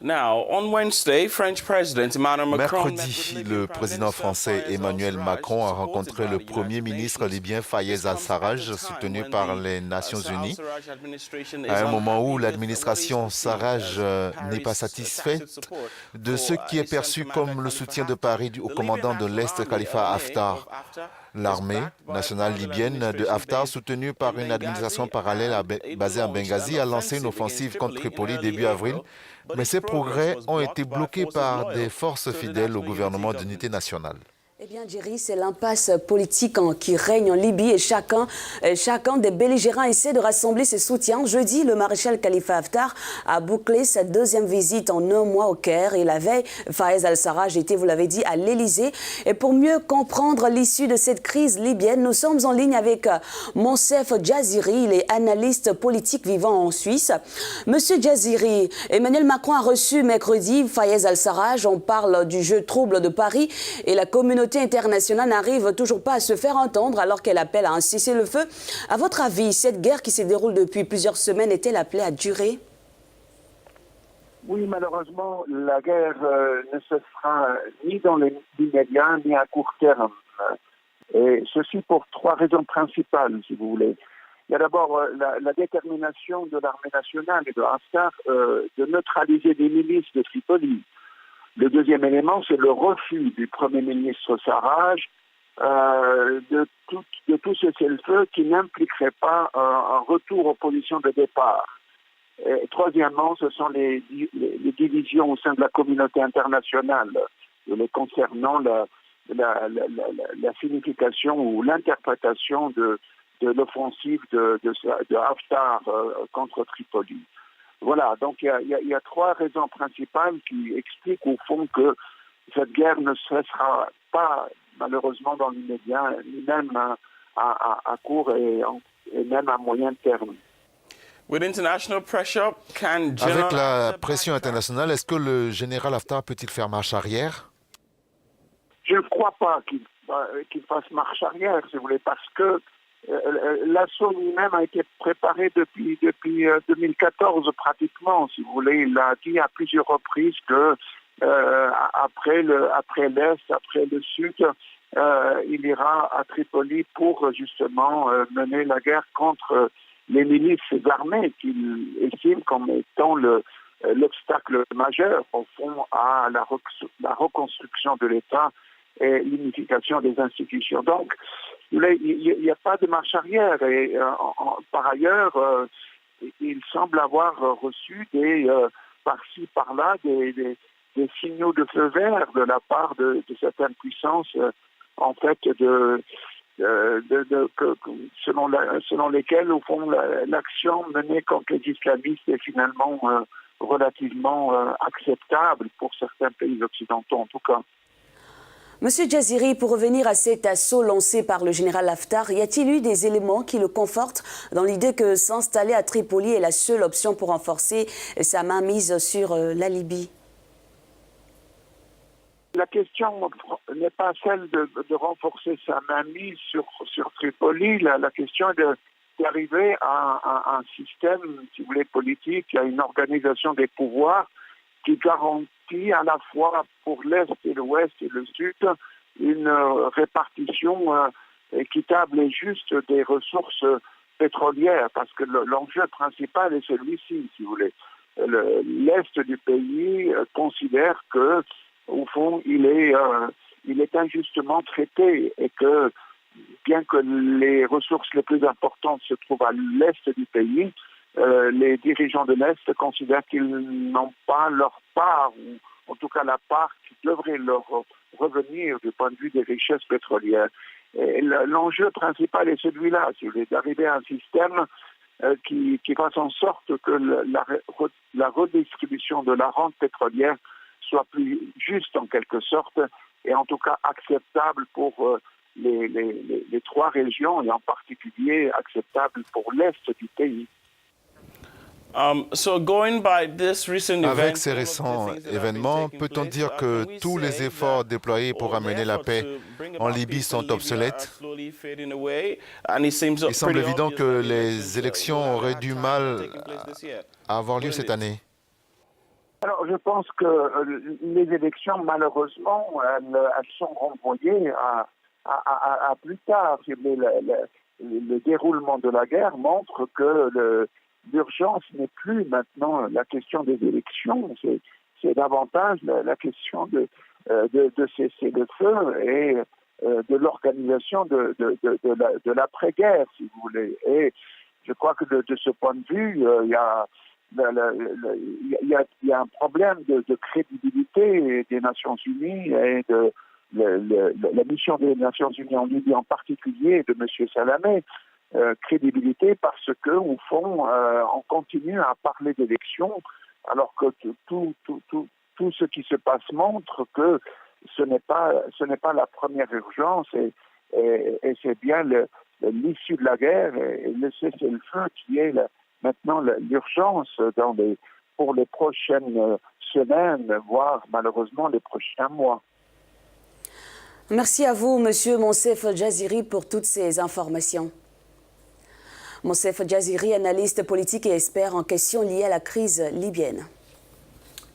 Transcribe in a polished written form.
Mercredi, le président français Emmanuel Macron a rencontré le premier ministre libyen Fayez al-Sarraj, soutenu par les Nations Unies, à un moment où l'administration Sarraj n'est pas satisfaite de ce qui est perçu comme le soutien de Paris au commandant de l'Est, Khalifa Haftar. L'armée nationale libyenne de Haftar, soutenue par une administration parallèle basée à Benghazi, a lancé une offensive contre Tripoli début avril, mais ces progrès ont été bloqués par des forces fidèles au gouvernement d'unité nationale. Eh bien, Jerry, c'est l'impasse politique qui règne en Libye et chacun des belligérants essaie de rassembler ses soutiens. Jeudi, le maréchal Khalifa Haftar a bouclé sa deuxième visite en un mois au Caire et la veille, Fayez al-Sarraj était, vous l'avez dit, à l'Élysée. Et pour mieux comprendre l'issue de cette crise libyenne, nous sommes en ligne avec Monsef Jaziri, il est analyste politique vivant en Suisse. Monsieur Jaziri, Emmanuel Macron a reçu mercredi Fayez al-Sarraj. On parle du jeu trouble de Paris et la communauté internationale n'arrive toujours pas à se faire entendre alors qu'elle appelle à un cessez-le-feu. À votre avis, cette guerre qui se déroule depuis plusieurs semaines est-elle appelée à durer? Oui, malheureusement, la guerre ne cessera ni dans l'immédiat ni à court terme. Et ceci pour trois raisons principales, si vous voulez. Il y a d'abord la détermination de l'armée nationale et de Haftar de neutraliser les milices de Tripoli. Le deuxième élément, c'est le refus du Premier ministre Sarraj de tout cessez-le-feu qui n'impliquerait pas un retour aux positions de départ. Et troisièmement, ce sont les divisions au sein de la communauté internationale les concernant la signification ou l'interprétation de l'offensive de Haftar contre Tripoli. Voilà, donc il y a trois raisons principales qui expliquent au fond que cette guerre ne cessera pas malheureusement dans l'immédiat, ni même à court et même à moyen terme. Avec la pression internationale, est-ce que le général Haftar peut-il faire marche arrière? Je ne crois pas qu'il fasse marche arrière, si vous voulez, parce que l'assaut lui-même a été préparé depuis 2014 pratiquement, si vous voulez. Il a dit à plusieurs reprises que après l'Est, après le Sud, il ira à Tripoli pour justement mener la guerre contre les milices armées qu'il estime comme étant l'obstacle majeur au fond à la reconstruction de l'État et l'unification des institutions. Donc, il n'y a pas de marche arrière et par ailleurs, il semble avoir reçu par-ci, par-là des signaux de feu vert de la part de certaines puissances, en fait, selon lesquelles, au fond, l'action menée contre les islamistes est finalement relativement acceptable pour certains pays occidentaux, en tout cas. Monsieur Jaziri, pour revenir à cet assaut lancé par le général Haftar, y a-t-il eu des éléments qui le confortent dans l'idée que s'installer à Tripoli est la seule option pour renforcer sa mainmise sur la Libye? La question n'est pas celle de renforcer sa mainmise sur Tripoli. La question est d'arriver à un système, si vous voulez, politique, à une organisation des pouvoirs qui garantit à la fois pour l'Est et l'Ouest et le Sud une répartition équitable et juste des ressources pétrolières, parce que l'enjeu principal est celui-ci, si vous voulez. L'Est du pays considère que, au fond, il est injustement traité et que, bien que les ressources les plus importantes se trouvent à l'Est du pays, les dirigeants de l'Est considèrent qu'ils n'ont pas leur part, ou en tout cas la part qui devrait leur revenir du point de vue des richesses pétrolières. Et l'enjeu principal est celui-là, c'est d'arriver à un système qui fasse en sorte que la redistribution de la rente pétrolière soit plus juste en quelque sorte, et en tout cas acceptable pour les trois régions, et en particulier acceptable pour l'Est du pays. Avec ces récents événements, peut-on dire que tous les efforts déployés pour amener la paix en Libye sont obsolètes? Il semble évident que les élections auraient du mal à avoir lieu cette année. Alors, je pense que les élections, malheureusement, elles sont renvoyées à plus tard. Le déroulement de la guerre montre que l'urgence n'est plus maintenant la question des élections, c'est davantage la question de cesser le feu et de l'organisation de l'après-guerre, si vous voulez. Et je crois que de ce point de vue, il y a un problème de crédibilité des Nations Unies et de la mission des Nations Unies en Libye en particulier, de M. Salamé. Crédibilité parce que, au fond, on continue à parler d'élections alors que tout ce qui se passe montre que ce n'est pas la première urgence et c'est bien l'issue de la guerre et le cessez-le-feu qui est maintenant l'urgence pour les prochaines semaines, voire malheureusement les prochains mois. Merci à vous, Monsieur Monsef Jaziri, pour toutes ces informations. Monsef Jaziri, analyste politique et expert en questions liées à la crise libyenne.